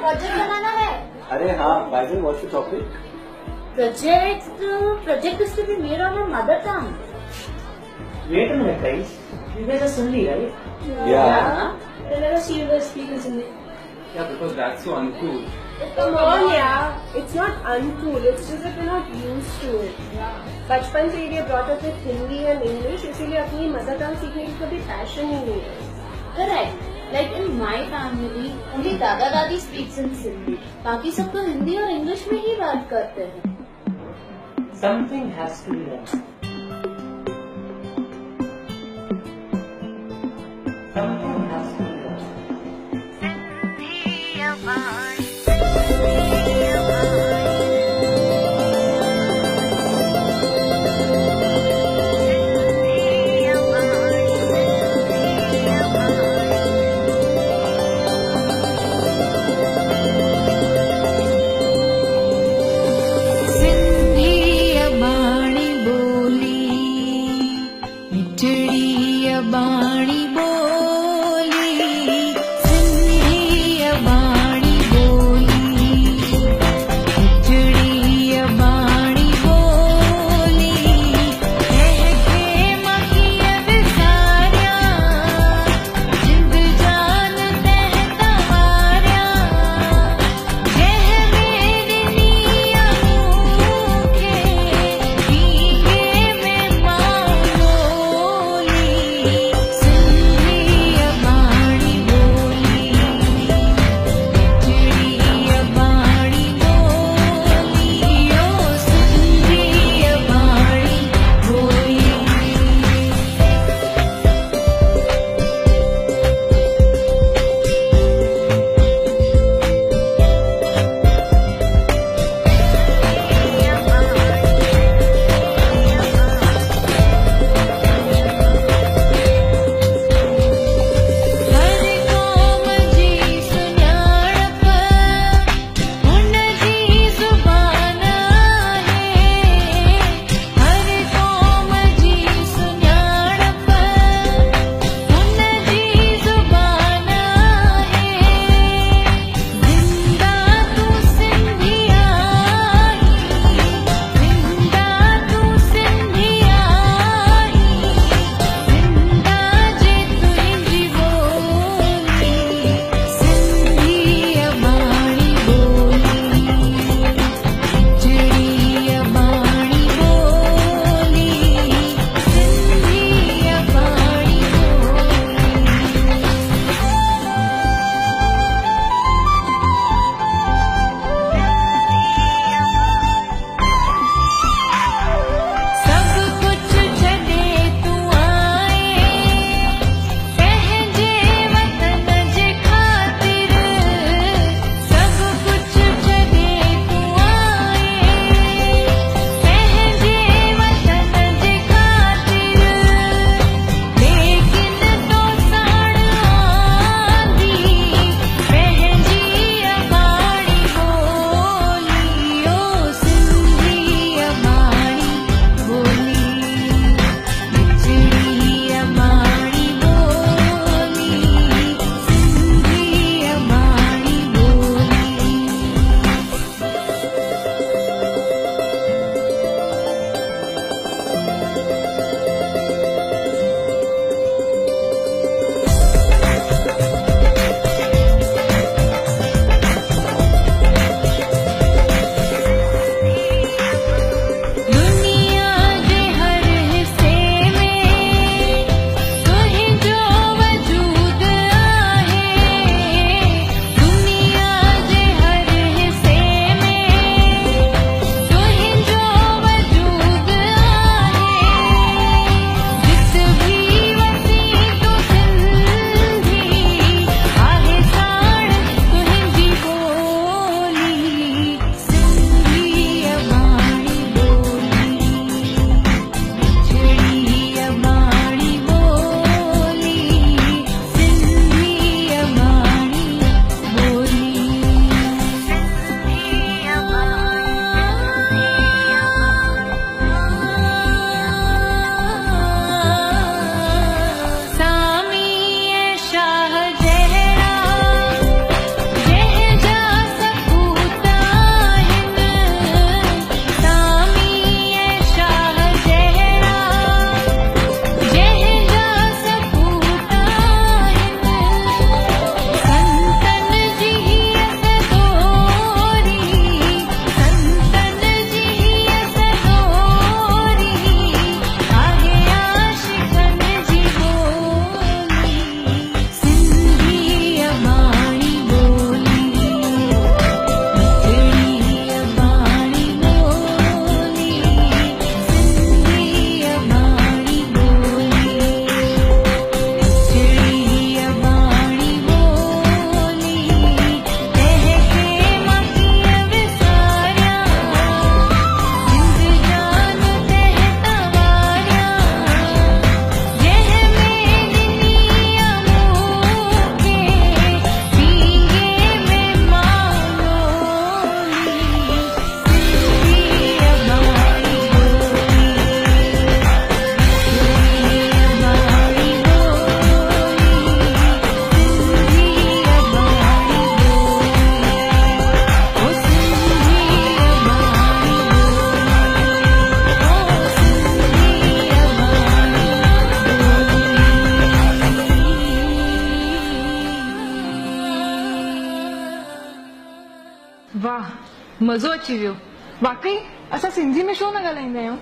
Project बनाना है। अरे हाँ, by the way, what's the topic? Project is to be made on our mother tongue. Wait a minute, guys. You guys are Sindhi, right? Yeah. I never see you guys speak in Hindi. Yeah, because that's so uncool. Come on, yeah. It's not uncool. It's just that we're not used to it. बचपन से ये brought up with Hindi and English, इसीलिए अपनी mother tongue सीखने की कभी passion ही नहीं है. Correct. Like in my family, only दादा दादी speaks in Sindhi. बाकी सब तो हिंदी और इंग्लिश में ही बात करते हैं. Something has to be done. Something has to be done. Sindhi अबाणी बोली मज़ो अची वियो। वाकई असां सिंधी में छो न ॻाल्हाईंदा आहियूं।